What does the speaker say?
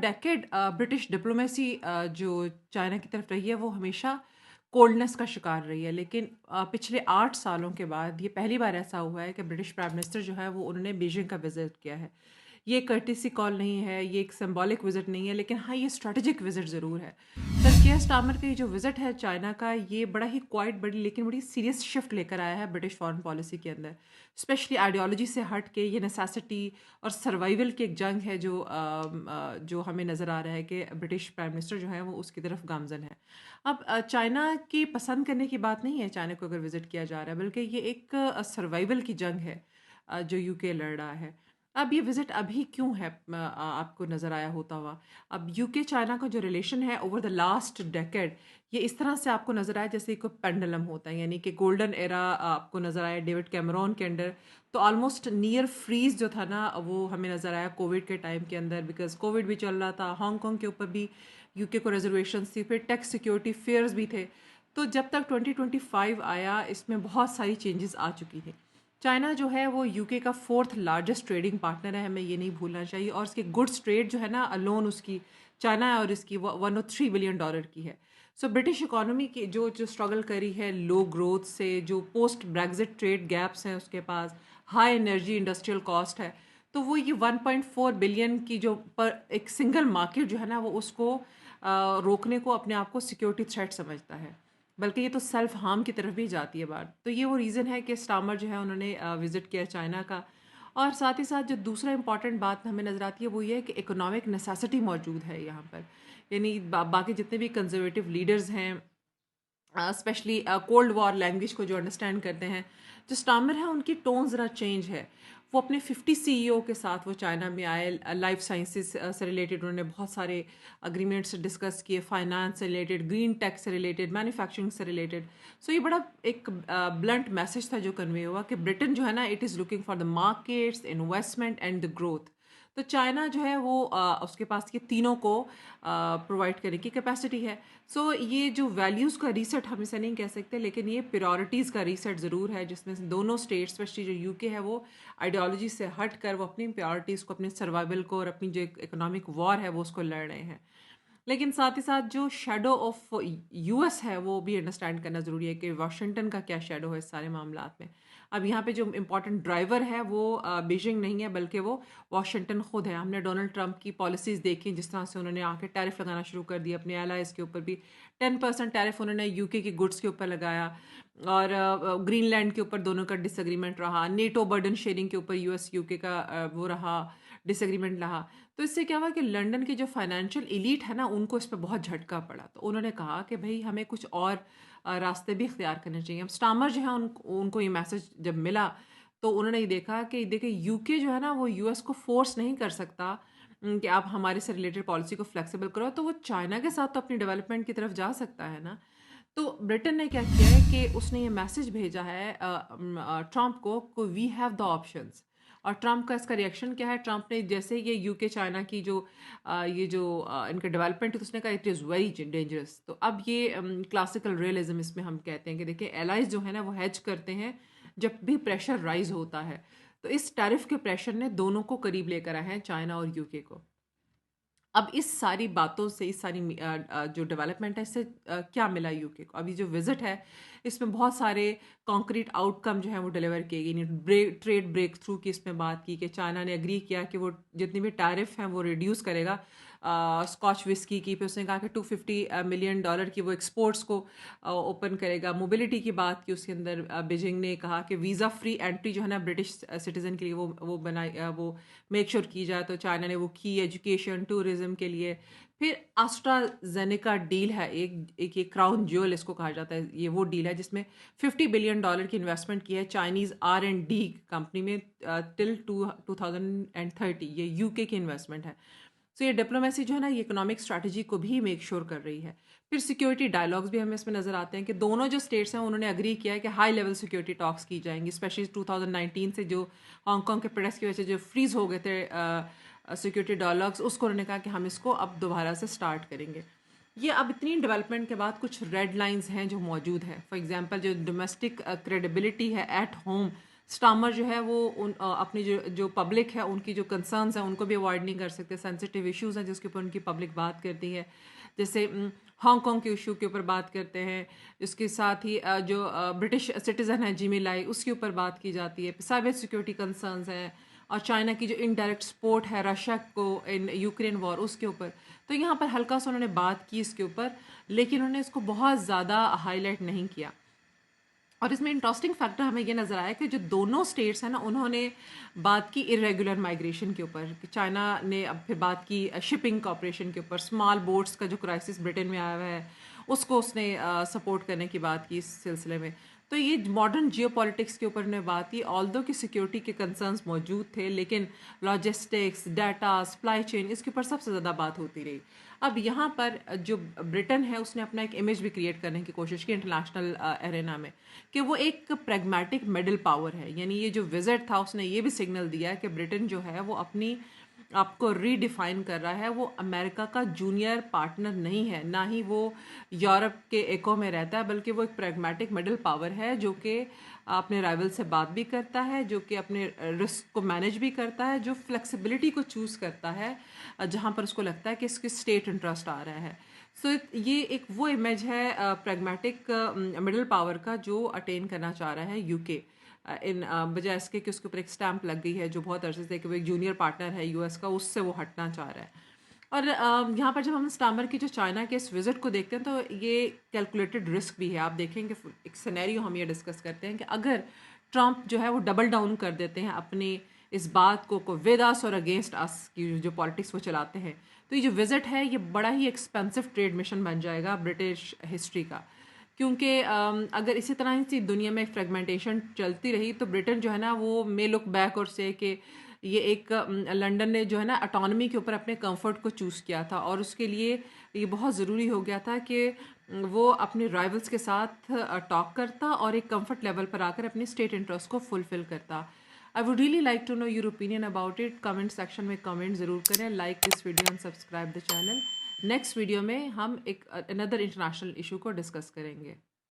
Decade British diplomacy जो China की तरफ रही है वो हमेशा कोल्डनेस का शिकार रही है। लेकिन पिछले 8 सालों के बाद ये पहली बार ऐसा हुआ है कि ब्रिटिश प्राइम मिनिस्टर जो है वो उन्होंने बीजिंग का विज़िट किया है। ये कर्टेसी कॉल नहीं है, ये एक सिंबॉलिक विज़िट नहीं है, लेकिन हाँ, ये स्ट्रैटेजिक विज़िट ज़रूर है। सर कियर स्टारमर का ये जो विज़िट है चाइना का, ये बड़ा ही क्वाइट बड़ी लेकिन बड़ी सीरियस शिफ्ट लेकर आया है ब्रिटिश फॉरेन पॉलिसी के अंदर। स्पेशली आइडियोलॉजी से हट के ये नेसेसिटी और सर्वाइवल की एक जंग है जो हमें नज़र आ रहा है कि ब्रिटिश प्राइम मिनिस्टर जो है वो उसकी तरफ गामज़न है। अब चाइना की पसंद करने की बात नहीं है चाइना को अगर विज़िट किया जा रहा है, बल्कि ये एक सर्वाइवल की जंग है जो यूके लड़ रहा है। अब ये विज़िट अभी क्यों है आपको नज़र आया होता हुआ? अब यूके चाइना का जो रिलेशन है ओवर द लास्ट डेकेड, ये इस तरह से आपको नज़र आया जैसे कोई पेंडुलम होता है, यानी कि गोल्डन एरा आपको नज़र आया डेविड कैमरॉन के अंडर। तो ऑलमोस्ट नियर फ्रीज जो था ना वो हमें नज़र आया कोविड के टाइम के अंदर, बिकॉज कोविड भी चल रहा था, हांगकांग के ऊपर भी यूके को रिजर्वेशंस थी, फिर टैक्स सिक्योरिटी फेयर्स भी थे। तो जब तक 2025 आया इसमें बहुत सारी चेंजेस आ चुकी थी। चाइना जो है वो यूके का फोर्थ लार्जेस्ट ट्रेडिंग पार्टनर है, हमें ये नहीं भूलना चाहिए, और उसकी गुड्स ट्रेड जो है ना अलोन उसकी चाइना है और इसकी $103 बिलियन की है। सो ब्रिटिश इकोनॉमी की जो जो स्ट्रगल करी है लो ग्रोथ से, जो पोस्ट ब्रेग्जिट ट्रेड गैप्स हैं उसके पास, हाई एनर्जी इंडस्ट्रियल कॉस्ट है, तो वो ये 1.4 बिलियन की जो पर एक सिंगल मार्केट जो है ना वो उसको रोकने को अपने आप को सिक्योरिटी थ्रेट समझता है। बल्कि ये तो सेल्फ हार्म की तरफ भी जाती है बात। तो ये वो रीज़न है कि स्टामर जो है उन्होंने विज़िट किया चाइना का। और साथ ही साथ जो दूसरा इंपॉर्टेंट बात हमें नज़र आती है वो ये है कि इकोनॉमिक नेसेसिटी मौजूद है यहाँ पर। यानी बाकी जितने भी कंजर्वेटिव लीडर्स हैं, स्पेशली कोल्ड वॉर लैंग्वेज को जो अंडरस्टैंड करते हैं, जो स्टामर है उनकी टोन ज़रा चेंज है। वो अपने 50 सीईओ के साथ वो चाइना में आए, लाइफ साइंसेस से रिलेटेड उन्होंने बहुत सारे अग्रीमेंट्स डिस्कस किए, फाइनेंस से रिलेटेड, ग्रीन टेक से रिलेटेड, मैन्युफैक्चरिंग से रिलेटेड। सो ये बड़ा एक ब्लंट मैसेज था जो कन्वे हुआ कि ब्रिटेन जो है ना it is looking for the markets, investment and the growth. तो चाइना जो है वो उसके पास ये तीनों को प्रोवाइड करने की कैपेसिटी है। सो ये जो वैल्यूज़ का रीसेट हम इसे नहीं कह सकते, लेकिन ये प्रायोरिटीज़ का रीसेट ज़रूर है, जिसमें से दोनों स्टेट्स स्पेशली जो यूके है वो आइडियोलॉजी से हट कर वो अपनी प्रायोरिटीज़ को, अपने सर्वाइवल को और अपनी जो इकोनॉमिक वॉर है वो उसको लड़ रहे हैं। लेकिन साथ ही साथ जो शेडो ऑफ यूएस है वो भी अंडरस्टैंड करना ज़रूरी है कि वाशिंगटन का क्या शेडो है इस सारे मामलात में। अब यहाँ पे जो इम्पोर्टेंट ड्राइवर है वो बीजिंग नहीं है, बल्कि वो वाशिंगटन खुद है। हमने डोनाल्ड ट्रंप की पॉलिसीज़ देखी, जिस तरह से उन्होंने आके टैरिफ लगाना शुरू कर दिया अपने एलाइज के ऊपर भी। 10% टैरिफ उन्होंने यूके की गुड्स के ऊपर लगाया, और ग्रीनलैंड के ऊपर दोनों का डिसएग्रीमेंट रहा, नेटो बर्डन शेयरिंग के ऊपर यूएस यूके का वो रहा, डिसएग्रीमेंट रहा। तो इससे क्या हुआ कि लंदन की जो फाइनेंशियल एलीट है ना उनको इस पे बहुत झटका पड़ा। तो उन्होंने कहा कि भाई हमें कुछ और रास्ते भी इख्तियार करने चाहिए। अब स्टामर जो है उनको ये मैसेज जब मिला तो उन्होंने ये देखा कि देखिए यूके जो है ना वो यूएस को फोर्स नहीं कर सकता कि आप हमारे से रिलेटेड पॉलिसी को फ्लेक्सिबल करो, तो वो चाइना के साथ तो अपनी डेवलपमेंट की तरफ जा सकता है ना। तो ब्रिटेन ने क्या किया है कि उसने ये मैसेज भेजा है ट्रंप को वी हैव द ऑप्शंस। और ट्रंप का इसका रिएक्शन क्या है? ट्रंप ने जैसे ये यूके चाइना की जो ये जो इनका डेवलपमेंट है तो उसने कहा इट इज़ वेरी डेंजरस। तो अब ये क्लासिकल रियलिज्म इसमें हम कहते हैं कि देखिए एलाइज जो है ना वो हेज करते हैं जब भी प्रेशर राइज होता है। तो इस टैरिफ के प्रेशर ने दोनों को करीब लेकर आए हैं, चाइना और यूके को। अब इस सारी बातों से, इस सारी जो डेवलपमेंट है इससे क्या मिला यूके को? अभी जो विजिट है इसमें बहुत सारे कॉन्क्रीट आउटकम जो है वो डिलीवर किए गए। ट्रेड ब्रेक थ्रू की इसमें बात की कि चाइना ने एग्री किया कि वो जितनी भी टैरिफ हैं वो रिड्यूस करेगा स्कॉच विस्की की। फिर उसने कहा कि $250 मिलियन की वो एक्सपोर्ट्स को ओपन करेगा। मोबिलिटी की बात की उसके अंदर, बीजिंग ने कहा कि वीज़ा फ्री एंट्री जो है ना ब्रिटिश सिटीज़न के लिए वो बनाई, वो मेक श्योर की जाए। तो चाइना ने वो की, एजुकेशन, टूरिज्म के लिए। फिर एस्ट्राजेनेका डील है, एक ये क्राउन ज्वेल इसको कहा जाता है, ये वो डील है जिसमें $50 बिलियन की इन्वेस्टमेंट की है चाइनीज़ R&D कंपनी में टिल 2030। ये यूके की इन्वेस्टमेंट है। सो ये डिप्लोमेसी जो है ना ये इकोनॉमिक स्ट्रैटेजी को भी मेक श्योर कर रही है। फिर सिक्योरिटी डायलॉग्स भी हमें इसमें नज़र आते हैं कि दोनों जो स्टेट्स हैं उन्होंने अग्री किया है कि हाई लेवल सिक्योरिटी टॉक्स की जाएंगी, स्पेशली 2019 से जो हांगकांग के प्रोटेस्ट की वजह से जो फ्रीज हो गए थे सिक्योरिटी डायलॉग्स, उसको उन्होंने कहा कि हम इसको अब दोबारा से स्टार्ट करेंगे। ये अब इतनी डेवलपमेंट के बाद कुछ रेड लाइंस हैं जो मौजूद हैं। फॉर एग्जांपल जो डोमेस्टिक क्रेडिबिलिटी है एट होम, स्टामर जो है वो अपनी जो पब्लिक है उनकी जो कंसर्न्स हैं उनको भी अवॉइड नहीं कर सकते, सेंसिटिव इश्यूज हैं जिसके ऊपर उनकी पब्लिक बात करती है, जैसे हांगकांग के इशू के ऊपर बात करते हैं, इसके साथ ही जो ब्रिटिश सिटीज़न है जिमी लाई उसके ऊपर बात की जाती है, साइबर सिक्योरिटी कंसर्न्स हैं, और चाइना की जो इनडायरेक्ट सपोर्ट है रशिया को इन यूक्रेन वॉर उसके ऊपर। तो यहाँ पर हल्का सा उन्होंने बात की इसके ऊपर, लेकिन उन्होंने इसको बहुत ज़्यादा हाईलाइट नहीं किया। और इसमें इंटरेस्टिंग फैक्टर हमें ये नज़र आया कि जो दोनों स्टेट्स हैं ना उन्होंने बात की इरेगुलर माइग्रेशन के ऊपर, चाइना ने अब फिर बात की शिपिंग कॉपरेशन के ऊपर, स्मॉल बोट्स का जो क्राइसिस ब्रिटेन में आया हुआ है उसको उसने सपोर्ट करने की बात की इस सिलसिले में। तो ये मॉडर्न जियोपॉलिटिक्स के ऊपर ने बात की, ऑल्दो कि सिक्योरिटी के कंसर्न्स मौजूद थे, लेकिन लॉजिस्टिक्स, डाटा, सप्लाई चेन इसके ऊपर सबसे ज़्यादा बात होती रही। अब यहाँ पर जो ब्रिटेन है उसने अपना एक इमेज भी क्रिएट करने की कोशिश की इंटरनेशनल एरेना में कि वो एक प्रैग्मेटिक मिडिल पावर है, यानी ये जो विजिट था उसने ये भी सिग्नल दिया कि ब्रिटेन जो है वो अपनी आपको रीडिफाइन कर रहा है, वो अमेरिका का जूनियर पार्टनर नहीं है, ना ही वो यूरोप के एको में रहता है, बल्कि वो एक प्रैग्मेटिक मिडिल पावर है जो कि अपने राइवल से बात भी करता है, जो कि अपने रिस्क को मैनेज भी करता है, जो फ्लेक्सिबिलिटी को चूज़ करता है जहाँ पर उसको लगता है कि इसके स्टेट इंटरेस्ट आ रहा है। सो ये एक वो इमेज है प्रैग्मेटिक मिडिल पावर का जो अटेन करना चाह रहा है यूके, इन बजाय इसके कि उसके ऊपर एक स्टैंप लग गई है जो बहुत अरसे से कि वो एक जूनियर पार्टनर है यूएस का, उससे वो हटना चाह रहा है। और यहाँ पर जब हम स्टामर की जो चाइना के इस विज़िट को देखते हैं तो ये कैलकुलेटेड रिस्क भी है। आप देखेंगे एक सिनेरियो हम ये डिस्कस करते हैं कि अगर ट्रंप जो है वो डबल डाउन कर देते हैं अपनी इस बात को विद अस और अगेंस्ट अस की जो पॉलिटिक्स वो चलाते हैं, तो ये जो विज़िट है ये बड़ा ही एक्सपेंसिव ट्रेड मिशन बन जाएगा ब्रिटिश हिस्ट्री का। क्योंकि अगर इसी तरह से दुनिया में फ्रेगमेंटेशन चलती रही तो ब्रिटेन जो है ना वो मे लुक बैक और से कि ये एक लंदन ने जो है ना अटॉनमी के ऊपर अपने कंफर्ट को चूज़ किया था, और उसके लिए ये बहुत ज़रूरी हो गया था कि वो अपने राइवल्स के साथ टॉक करता और एक कंफर्ट लेवल पर आकर अपने स्टेट इंटरेस्ट को फुलफिल करता। I would really like to know your opinion about it. Comment section में कमेंट ज़रूर करें, like this video and subscribe the channel. Next video में हम एक अनदर इंटरनेशनल इशू को डिस्कस करेंगे।